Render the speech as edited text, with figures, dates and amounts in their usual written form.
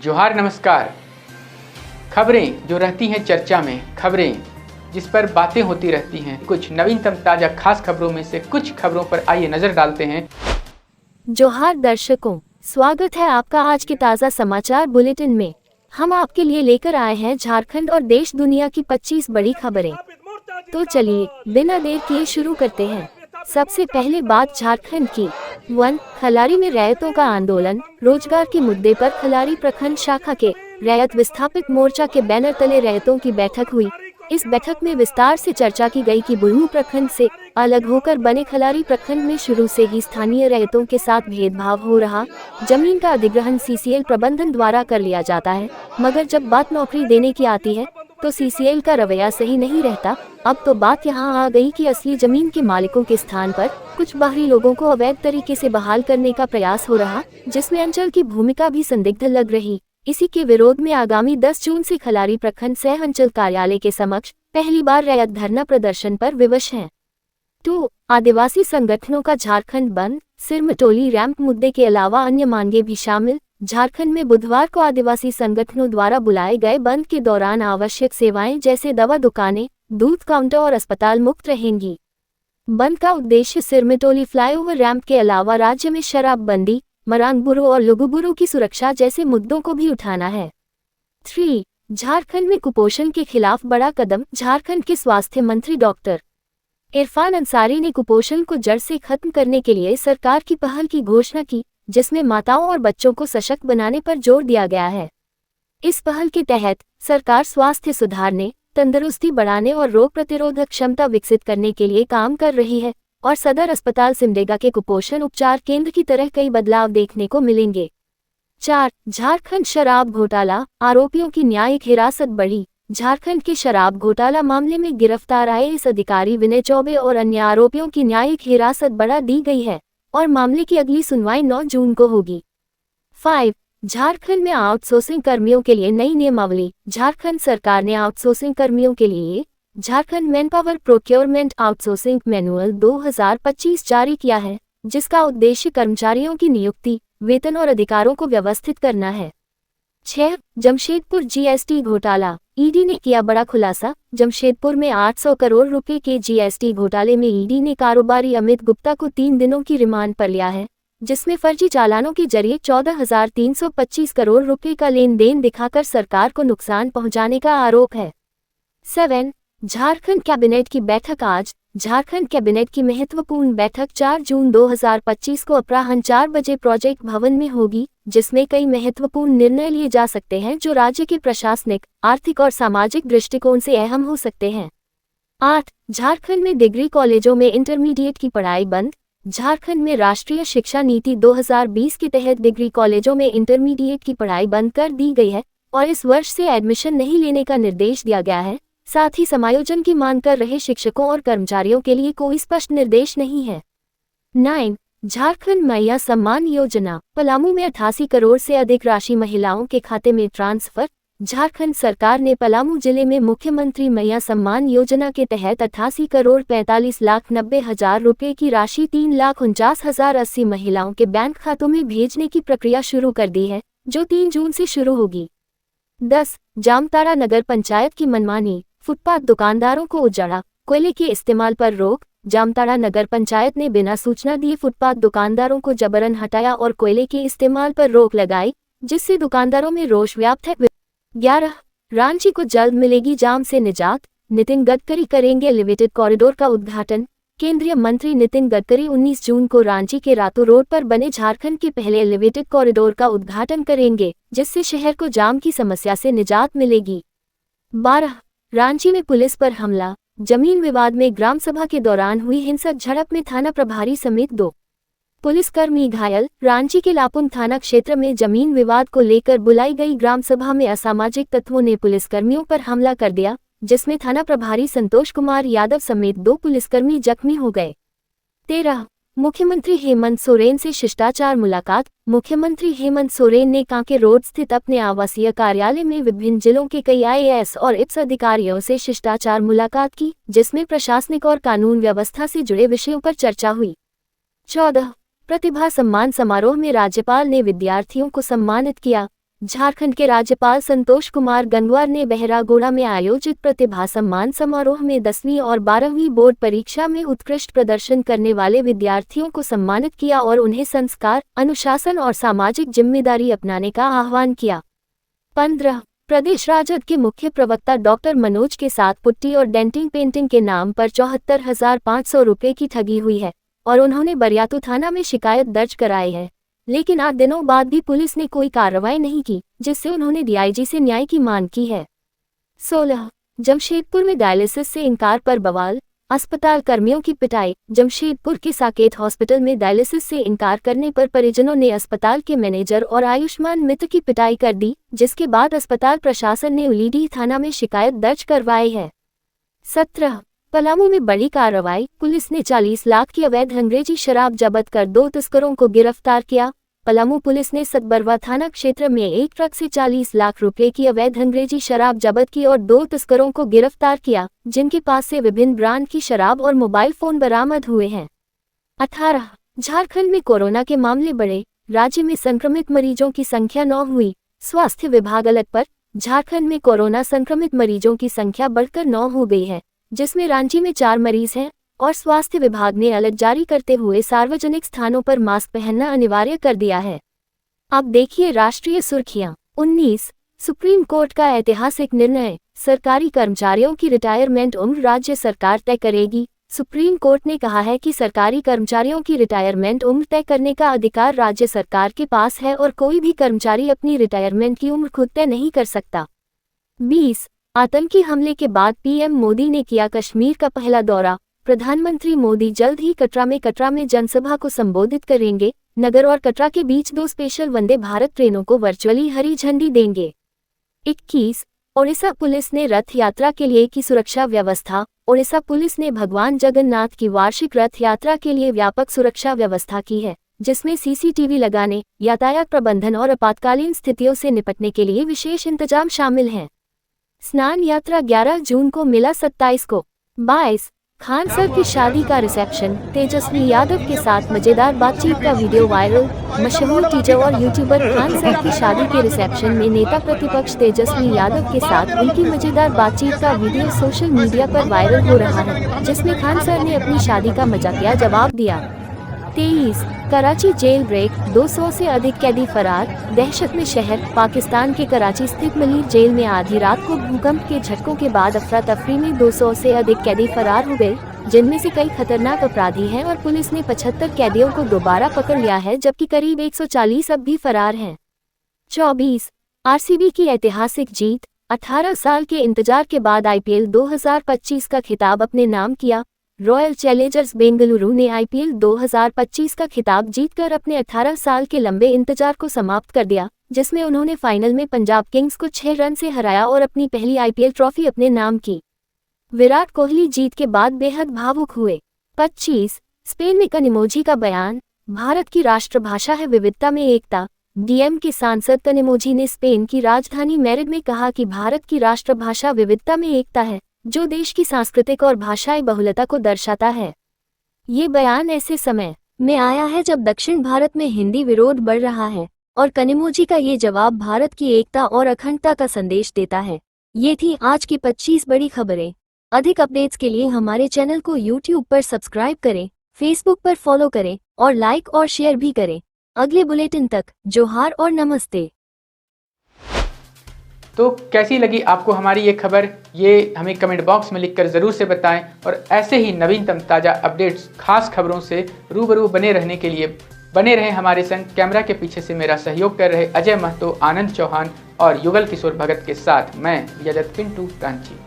जोहार नमस्कार। खबरें जो रहती हैं चर्चा में, खबरें जिस पर बातें होती रहती हैं, कुछ नवीनतम ताज़ा खास खबरों में से कुछ खबरों पर आइए नजर डालते हैं। जोहार दर्शकों, स्वागत है आपका आज के ताज़ा समाचार बुलेटिन में। हम आपके लिए लेकर आए हैं झारखंड और देश दुनिया की 25 बड़ी खबरें। तो चलिए बिना देर किए शुरू करते हैं। सबसे पहले बात झारखंड की। खलारी में रैयतों का आंदोलन। रोजगार के मुद्दे पर खलारी प्रखंड शाखा के रैयत विस्थापित मोर्चा के बैनर तले रैयतों की बैठक हुई। इस बैठक में विस्तार से चर्चा की गई कि बुढ़मू प्रखंड से अलग होकर बने खलारी प्रखंड में शुरू से ही स्थानीय रैयतों के साथ भेदभाव हो रहा। जमीन का अधिग्रहण सीसीएल प्रबंधन द्वारा कर लिया जाता है, मगर जब बात नौकरी देने की आती है तो सीसीएल का रवैया सही नहीं रहता। अब तो बात यहाँ आ गई कि असली जमीन के मालिकों के स्थान पर कुछ बाहरी लोगों को अवैध तरीके से बहाल करने का प्रयास हो रहा, जिसमें अंचल की भूमिका भी संदिग्ध लग रही। इसी के विरोध में आगामी 10 जून से खलारी प्रखंड सह अंचल कार्यालय के समक्ष पहली बार रैयत धरना प्रदर्शन पर विवश हैं। 2. आदिवासी संगठनों का झारखंड बंद। सिरमटोली रैंप मुद्दे के अलावा अन्य मांगे भी शामिल। झारखंड में बुधवार को आदिवासी संगठनों द्वारा बुलाए गए बंद के दौरान आवश्यक सेवाएं जैसे दवा दुकानें, दूध काउंटर और अस्पताल मुक्त रहेंगी। बंद का उद्देश्य सिरमटोली फ्लाईओवर रैंप के अलावा राज्य में शराबबंदी, मरांगबुरो और लुगुबुरो की सुरक्षा जैसे मुद्दों को भी उठाना है। 3. झारखंड में कुपोषण के खिलाफ बड़ा कदम। झारखंड के स्वास्थ्य मंत्री डॉक्टर इरफान अंसारी ने कुपोषण को जड़ से खत्म करने के लिए सरकार की पहल की घोषणा की, जिसमें माताओं और बच्चों को सशक्त बनाने पर जोर दिया गया है। इस पहल के तहत सरकार स्वास्थ्य सुधारने, तंदुरुस्ती बढ़ाने और रोग प्रतिरोधक क्षमता विकसित करने के लिए काम कर रही है और सदर अस्पताल सिमडेगा के कुपोषण उपचार केंद्र की तरह कई बदलाव देखने को मिलेंगे। 4. झारखंड शराब घोटाला। आरोपियों की न्यायिक हिरासत बढ़ी। झारखंड के शराब घोटाला मामले में गिरफ्तार आईएएस अधिकारी विनय चौबे और अन्य आरोपियों की न्यायिक हिरासत बढ़ा दी गई है और मामले की अगली सुनवाई 9 जून को होगी। 5. झारखंड में आउटसोर्सिंग कर्मियों के लिए नई नियमावली। झारखंड सरकार ने आउटसोर्सिंग कर्मियों के लिए Jharkhand manpower procurement outsourcing manual 2025 जारी किया है, जिसका उद्देश्य कर्मचारियों की नियुक्ति, वेतन और अधिकारों को व्यवस्थित करना है। 6. जमशेदपुर जीएसटी घोटाला। ईडी ने किया बड़ा खुलासा। जमशेदपुर में 800 करोड़ रुपए के जीएसटी घोटाले में ईडी ने कारोबारी अमित गुप्ता को 3 दिनों की रिमांड पर लिया है, जिसमें फर्जी चालानों के जरिए 14,325 करोड़ रुपए का लेन देन दिखाकर सरकार को नुकसान पहुंचाने का आरोप है। 7. झारखंड कैबिनेट की बैठक आज। झारखंड कैबिनेट की महत्वपूर्ण बैठक 4 जून 2025 को अपराह्न 4 बजे प्रोजेक्ट भवन में होगी, जिसमें कई महत्वपूर्ण निर्णय लिए जा सकते हैं जो राज्य के प्रशासनिक, आर्थिक और सामाजिक दृष्टिकोण से अहम हो सकते हैं। 8. झारखंड में डिग्री कॉलेजों में इंटरमीडिएट की पढ़ाई बंद। झारखंड में राष्ट्रीय शिक्षा नीति 2020 के तहत डिग्री कॉलेजों में इंटरमीडिएट की पढ़ाई बंद कर दी गई है और इस वर्ष से एडमिशन नहीं लेने का निर्देश दिया गया है। साथ ही समायोजन की मांग कर रहे शिक्षकों और कर्मचारियों के लिए कोई स्पष्ट निर्देश नहीं है। 9. झारखंड मैया सम्मान योजना। पलामू में 88 करोड़ से अधिक राशि महिलाओं के खाते में ट्रांसफर। झारखंड सरकार ने पलामू जिले में मुख्यमंत्री मैया सम्मान योजना के तहत 88 करोड़ 45,90,000 रुपए की राशि 3,49,080 महिलाओं के बैंक खातों में भेजने की प्रक्रिया शुरू कर दी है, जो 3 जून से शुरू होगी। 10. जामताड़ा नगर पंचायत की मनमानी। फुटपाथ दुकानदारों को उजाड़ा। कोयले के इस्तेमाल पर रोक। जामताड़ा नगर पंचायत ने बिना सूचना दिए फुटपाथ दुकानदारों को जबरन हटाया और कोयले के इस्तेमाल पर रोक लगाई, जिससे दुकानदारों में रोष व्याप्त है। 11. रांची को जल्द मिलेगी जाम से निजात। नितिन गडकरी करेंगे एलिवेटेड कॉरिडोर का उद्घाटन। केंद्रीय मंत्री नितिन गडकरी 19 जून को रांची के रातू रोड पर बने झारखंड के पहले एलिवेटेड कॉरिडोर का उद्घाटन करेंगे, जिससे शहर को जाम की समस्या से निजात मिलेगी। 12. रांची में पुलिस पर हमला। जमीन विवाद में ग्राम सभा के दौरान हुई हिंसक झड़प में थाना प्रभारी समेत 2 पुलिसकर्मी घायल। रांची के लापुन थाना क्षेत्र में जमीन विवाद को लेकर बुलाई गई ग्राम सभा में असामाजिक तत्वों ने पुलिसकर्मियों पर हमला कर दिया, जिसमें थाना प्रभारी संतोष कुमार यादव समेत 2 पुलिसकर्मी जख्मी हो गए। 13. मुख्यमंत्री हेमंत सोरेन से शिष्टाचार मुलाकात। मुख्यमंत्री हेमंत सोरेन ने कांके रोड स्थित अपने आवासीय कार्यालय में विभिन्न जिलों के कई आईएएस और IPS अधिकारियों से शिष्टाचार मुलाकात की, जिसमें प्रशासनिक और कानून व्यवस्था से जुड़े विषयों पर चर्चा हुई। 14. प्रतिभा सम्मान समारोह में राज्यपाल ने विद्यार्थियों को सम्मानित किया। झारखंड के राज्यपाल संतोष कुमार गंगवार ने बहरागोड़ा में आयोजित प्रतिभा सम्मान समारोह में 10वीं और 12वीं बोर्ड परीक्षा में उत्कृष्ट प्रदर्शन करने वाले विद्यार्थियों को सम्मानित किया और उन्हें संस्कार, अनुशासन और सामाजिक जिम्मेदारी अपनाने का आह्वान किया। 15 प्रदेश राजद के मुख्य प्रवक्ता डॉक्टर मनोज के साथ पुट्टी और डेंटिंग पेंटिंग के नाम पर 74,500 रुपये की ठगी हुई है और उन्होंने बरियातू थाना में शिकायत दर्ज कराई है, लेकिन 8 दिनों बाद भी पुलिस ने कोई कार्रवाई नहीं की, जिससे उन्होंने डीआईजी से न्याय की मांग की है। 16 जमशेदपुर में डायलिसिस से इनकार पर बवाल, अस्पताल कर्मियों की पिटाई। जमशेदपुर के साकेत हॉस्पिटल में डायलिसिस से इनकार करने पर परिजनों ने अस्पताल के मैनेजर और आयुष्मान मित्र की पिटाई कर दी, जिसके बाद अस्पताल प्रशासन ने उलीडीह थाना में शिकायत दर्ज करवाई है। 17 पलामू में बड़ी कार्रवाई, पुलिस ने 40 लाख की अवैध अंग्रेजी शराब जब्त कर 2 तस्करों को गिरफ्तार किया। पलामू पुलिस ने सतबरवा थाना क्षेत्र में एक ट्रक से 40 लाख रुपए की अवैध अंग्रेजी शराब जब्त की और 2 तस्करों को गिरफ्तार किया, जिनके पास से विभिन्न ब्रांड की शराब और मोबाइल फोन बरामद हुए हैं। 18 झारखंड में कोरोना के मामले बढ़े, राज्य में संक्रमित मरीजों की संख्या 9 हुई। स्वास्थ्य विभाग अलर्ट पर, झारखंड में कोरोना संक्रमित मरीजों की संख्या बढ़कर 9 हो गई है, जिसमें रांची में 4 मरीज हैं और स्वास्थ्य विभाग ने अलर्ट जारी करते हुए सार्वजनिक स्थानों पर मास्क पहनना अनिवार्य कर दिया है। अब देखिए राष्ट्रीय सुर्खियां। 19 सुप्रीम कोर्ट का ऐतिहासिक निर्णय, सरकारी कर्मचारियों की रिटायरमेंट उम्र राज्य सरकार तय करेगी। सुप्रीम कोर्ट ने कहा है कि सरकारी कर्मचारियों की रिटायरमेंट उम्र तय करने का अधिकार राज्य सरकार के पास है और कोई भी कर्मचारी अपनी रिटायरमेंट की उम्र खुद तय नहीं कर सकता। 20 आतंकी हमले के बाद पीएम मोदी ने किया कश्मीर का पहला दौरा। प्रधानमंत्री मोदी जल्द ही कटरा में जनसभा को संबोधित करेंगे। नगर और कटरा के बीच 2 स्पेशल वंदे भारत ट्रेनों को वर्चुअली हरी झंडी देंगे। 21 ओडिशा पुलिस ने रथ यात्रा के लिए की सुरक्षा व्यवस्था। ओडिशा पुलिस ने भगवान जगन्नाथ की वार्षिक रथ यात्रा के लिए व्यापक सुरक्षा व्यवस्था की है, जिसमें सीसीटीवी लगाने, यातायात प्रबंधन और आपातकालीन स्थितियों से निपटने के लिए विशेष इंतजाम शामिल हैं। स्नान यात्रा 11 जून को, मिला 27 को। 22 खान सर की शादी का रिसेप्शन, तेजस्वी यादव के साथ मजेदार बातचीत का वीडियो वायरल। मशहूर टीचर और यूट्यूबर खान सर की शादी के रिसेप्शन में नेता प्रतिपक्ष तेजस्वी यादव के साथ उनकी मजेदार बातचीत का वीडियो सोशल मीडिया पर वायरल हो रहा है, जिसमें खान सर ने अपनी शादी का मजाकिया जवाब दिया। 23 कराची जेल ब्रेक, 200 से अधिक कैदी फरार। दहशत में शहर, पाकिस्तान के कराची स्थित मलीर जेल में आधी रात को भूकंप के झटकों के बाद अफरा तफरी में 200 से अधिक कैदी फरार हो गए, जिनमें से कई खतरनाक अपराधी हैं और पुलिस ने 75 कैदियों को दोबारा पकड़ लिया है, जबकि करीब 140 अब भी फरार हैं। 24 आरसीबी की ऐतिहासिक जीत, 18 साल के इंतजार के बाद आईपीएल 2025 का खिताब अपने नाम किया। रॉयल चैलेंजर्स बेंगलुरु ने आईपीएल 2025 का खिताब जीतकर अपने 18 साल के लंबे इंतजार को समाप्त कर दिया, जिसमें उन्होंने फाइनल में पंजाब किंग्स को 6 रन से हराया और अपनी पहली आईपीएल ट्रॉफी अपने नाम की। विराट कोहली जीत के बाद बेहद भावुक हुए। 25 स्पेन में कनिमोजी का बयान, भारत की राष्ट्रभाषा है विविधता में एकता। डीएम के सांसद कनिमोजी ने स्पेन की राजधानी मैड्रिड में कहा कि भारत की राष्ट्रभाषा विविधता में एकता है, जो देश की सांस्कृतिक और भाषाई बहुलता को दर्शाता है। ये बयान ऐसे समय में आया है जब दक्षिण भारत में हिंदी विरोध बढ़ रहा है और कनिमोजी का ये जवाब भारत की एकता और अखंडता का संदेश देता है। ये थी आज की 25 बड़ी खबरें। अधिक अपडेट्स के लिए हमारे चैनल को YouTube पर सब्सक्राइब करें, Facebook पर फॉलो करें और लाइक और शेयर भी करें। अगले बुलेटिन तक जोहार और नमस्ते। तो कैसी लगी आपको हमारी ये खबर, ये हमें कमेंट बॉक्स में लिखकर ज़रूर से बताएं और ऐसे ही नवीनतम ताज़ा अपडेट्स, खास खबरों से रूबरू बने रहने के लिए बने रहें हमारे संग। कैमरा के पीछे से मेरा सहयोग कर रहे अजय महतो, आनंद चौहान और युगल किशोर भगत के साथ मैं यजत पिंटू रांची।